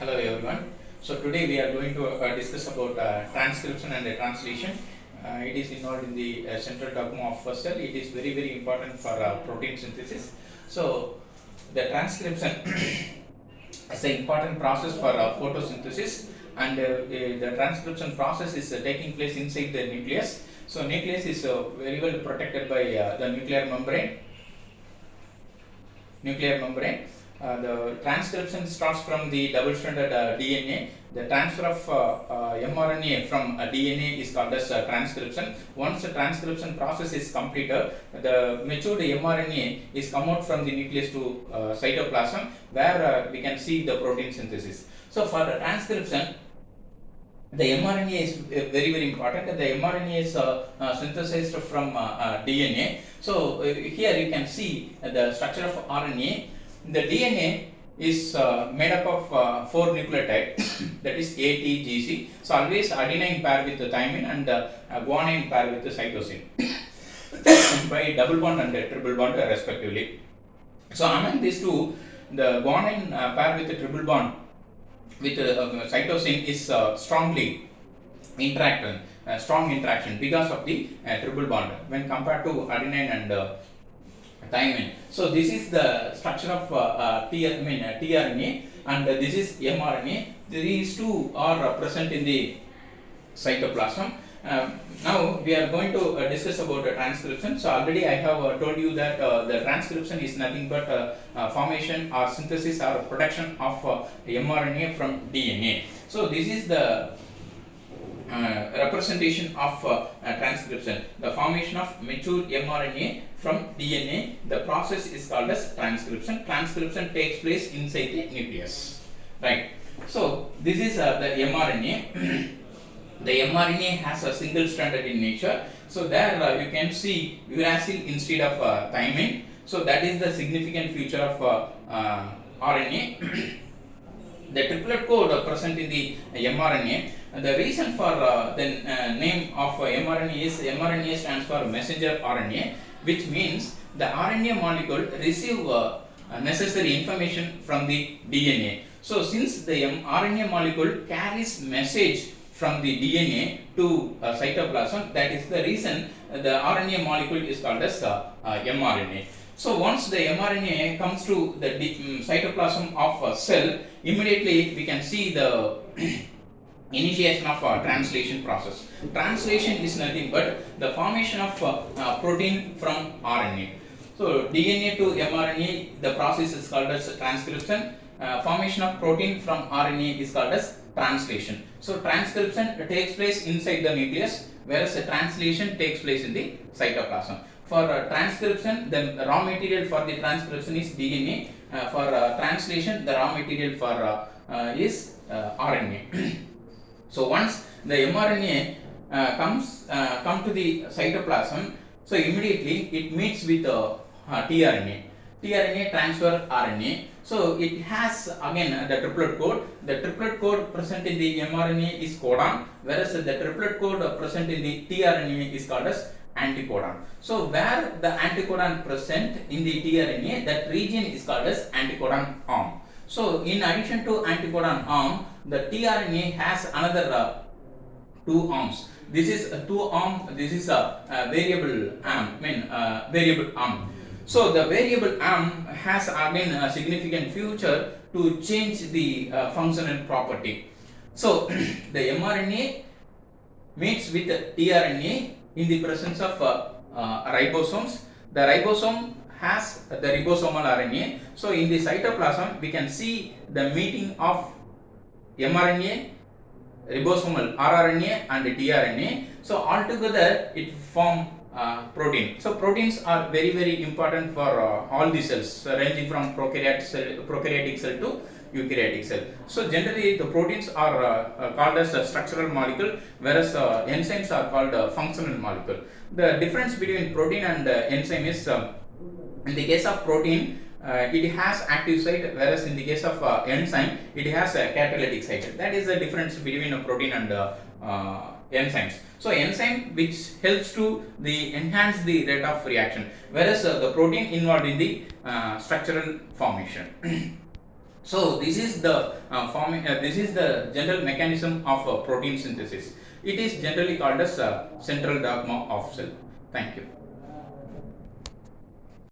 Hello everyone. So today we are going to discuss about transcription and translation. It is involved in the central dogma of cell. It is very important for protein synthesis. So the transcription is an important process for photosynthesis, and the transcription process is taking place inside the nucleus. So nucleus is very well protected by the nuclear membrane. The transcription starts from the double-stranded DNA. The transfer of mRNA from DNA is called as transcription. Once the transcription process is completed, the matured mRNA is come out from the nucleus to cytoplasm, where we can see the protein synthesis. So for the transcription, the mRNA is very important. The mRNA is synthesized from DNA. So here you can see the structure of RNA. The DNA is made up of 4 nucleotides, that is A, T, G, C. So always adenine pair with the thymine and guanine pair with the cytosine by double bond and triple bond respectively. So among these two, the guanine pair with the triple bond with cytosine is strongly strong interaction because of the triple bond when compared to adenine and thymine. So this is the structure of tRNA, and this is mRNA. These two are present in the cytoplasm. Now we are going to discuss about transcription. So already I have told you that the transcription is nothing but formation or synthesis or production of mRNA from DNA. So this is the representation of transcription, the formation of mature mRNA from DNA. The process is called as transcription. Transcription takes place inside the nucleus, right? So this is the mRNA. The mRNA has a single stranded in nature. So there you can see uracil instead of thymine. So that is the significant feature of RNA. The triplet code present in the mRNA. The reason for the name of mRNA is mRNA stands for messenger RNA, which means the RNA molecule receive necessary information from the DNA. So since the RNA molecule carries message from the DNA to cytoplasm, that is the reason the RNA molecule is called as mRNA. So once the mRNA comes to the cytoplasm of a cell, immediately we can see the initiation of translation process. Translation is nothing but the formation of protein from RNA. So DNA to mRNA, the process is called as transcription. Formation of protein from RNA is called as translation. So transcription takes place inside the nucleus, whereas the translation takes place in the cytoplasm. For transcription, the raw material for the transcription is DNA. For translation, the raw material for is RNA. So once the mRNA come to the cytoplasm, so immediately it meets with tRNA. tRNA transfer RNA. So it has again the triplet code. The triplet code present in the mRNA is codon, whereas the triplet code present in the tRNA is called as anticodon. So where the anticodon present in the tRNA, that region is called as anticodon arm. So in addition to anticodon arm, the tRNA has another 2 arms. This is a 2 arm. This is a variable arm. Variable arm. So the variable arm has again a significant feature to change the functional property. So the mRNA meets with tRNA in the presence of ribosomes. The ribosome has the ribosomal RNA. So in the cytoplasm, we can see the meeting of mRNA, ribosomal rRNA and tRNA. So altogether it form protein. So proteins are very important for all the cells, ranging from prokaryotic cell to eukaryotic cell. So generally the proteins are called as a structural molecule, whereas enzymes are called functional molecule. The difference between protein and enzyme is in the case of protein, it has active site, whereas in the case of enzyme, it has a catalytic site. That is the difference between a protein and enzymes. So enzyme which helps to enhance the rate of reaction, whereas the protein involved in the structural formation. So this is the this is the general mechanism of protein synthesis. It is generally called as central dogma of cell. Thank you.